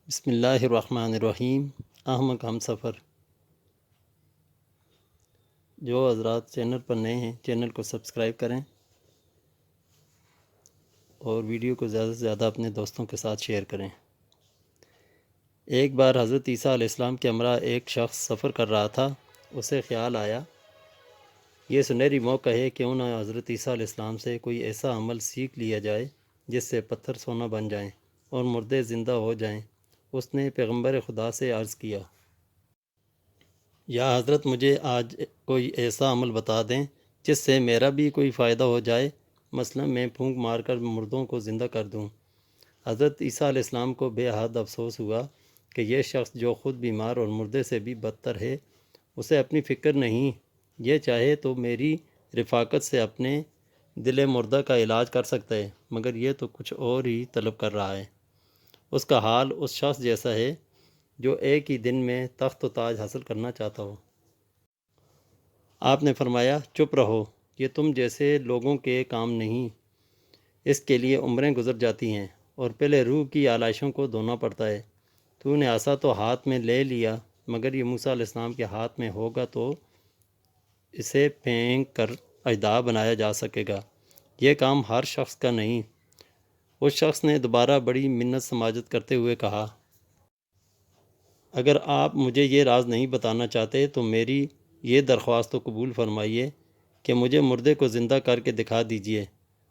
بسم اللہ الرحمن الرحیم۔ احمق ہم سفر۔ جو حضرات چینل پر نئے ہیں چینل کو سبسکرائب کریں اور ویڈیو کو زیادہ سے زیادہ اپنے دوستوں کے ساتھ شیئر کریں۔ ایک بار حضرت عیسیٰ علیہ السلام کے ہمراہ ایک شخص سفر کر رہا تھا۔ اسے خیال آیا یہ سنہری موقع ہے کیوں نہ حضرت عیسیٰ علیہ السلام سے کوئی ایسا عمل سیکھ لیا جائے جس سے پتھر سونا بن جائیں اور مردے زندہ ہو جائیں۔ اس نے پیغمبر خدا سے عرض کیا، یا حضرت مجھے آج کوئی ایسا عمل بتا دیں جس سے میرا بھی کوئی فائدہ ہو جائے، مثلا میں پھونک مار کر مردوں کو زندہ کر دوں۔ حضرت عیسیٰ علیہ السلام کو بے حد افسوس ہوا کہ یہ شخص جو خود بیمار اور مردے سے بھی بدتر ہے، اسے اپنی فکر نہیں، یہ چاہے تو میری رفاقت سے اپنے دل مردہ کا علاج کر سکتا ہے، مگر یہ تو کچھ اور ہی طلب کر رہا ہے۔ اس کا حال اس شخص جیسا ہے جو ایک ہی دن میں تخت و تاج حاصل کرنا چاہتا ہو۔ آپ نے فرمایا، چپ رہو، یہ تم جیسے لوگوں کے کام نہیں، اس کے لیے عمریں گزر جاتی ہیں اور پہلے روح کی آلائشوں کو دھونا پڑتا ہے۔ تو نے عصا تو ہاتھ میں لے لیا، مگر یہ موسیٰ علیہ السلام کے ہاتھ میں ہوگا تو اسے پھینک کر اژدہا بنایا جا سکے گا۔ یہ کام ہر شخص کا نہیں۔ اس شخص نے دوبارہ بڑی منت سماجت کرتے ہوئے کہا، اگر آپ مجھے یہ راز نہیں بتانا چاہتے تو میری یہ درخواست تو قبول فرمائیے کہ مجھے مردے کو زندہ کر کے دکھا دیجیے۔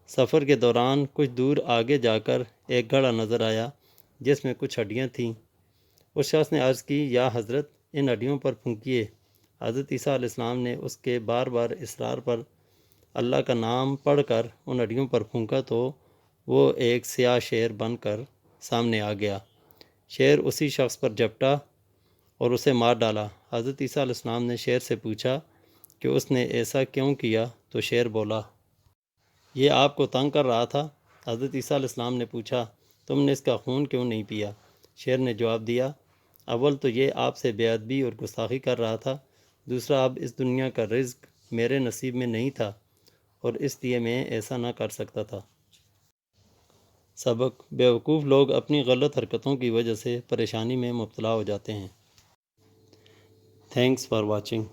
سفر کے دوران کچھ دور آگے جا کر ایک گھڑا نظر آیا جس میں کچھ ہڈیاں تھیں۔ اس شخص نے عرض کی، یا حضرت ان ہڈیوں پر پھونکیے۔ حضرت عیسیٰ علیہ السلام نے اس کے بار بار اصرار پر اللہ کا نام پڑھ کر ان ہڈیوں پر پھونکا تو وہ ایک سیاہ شیر بن کر سامنے آ گیا۔ شیر اسی شخص پر جھپٹا اور اسے مار ڈالا۔ حضرت عیسیٰ علیہ السلام نے شیر سے پوچھا کہ اس نے ایسا کیوں کیا، تو شیر بولا، یہ آپ کو تنگ کر رہا تھا۔ حضرت عیسیٰ علیہ السلام نے پوچھا، تم نے اس کا خون کیوں نہیں پیا؟ شیر نے جواب دیا، اول تو یہ آپ سے بے ادبی اور گستاخی کر رہا تھا، دوسرا اب اس دنیا کا رزق میرے نصیب میں نہیں تھا اور اس لیے میں ایسا نہ کر سکتا تھا۔ سبق: بیوقوف لوگ اپنی غلط حرکتوں کی وجہ سے پریشانی میں مبتلا ہو جاتے ہیں۔ Thanks for watching.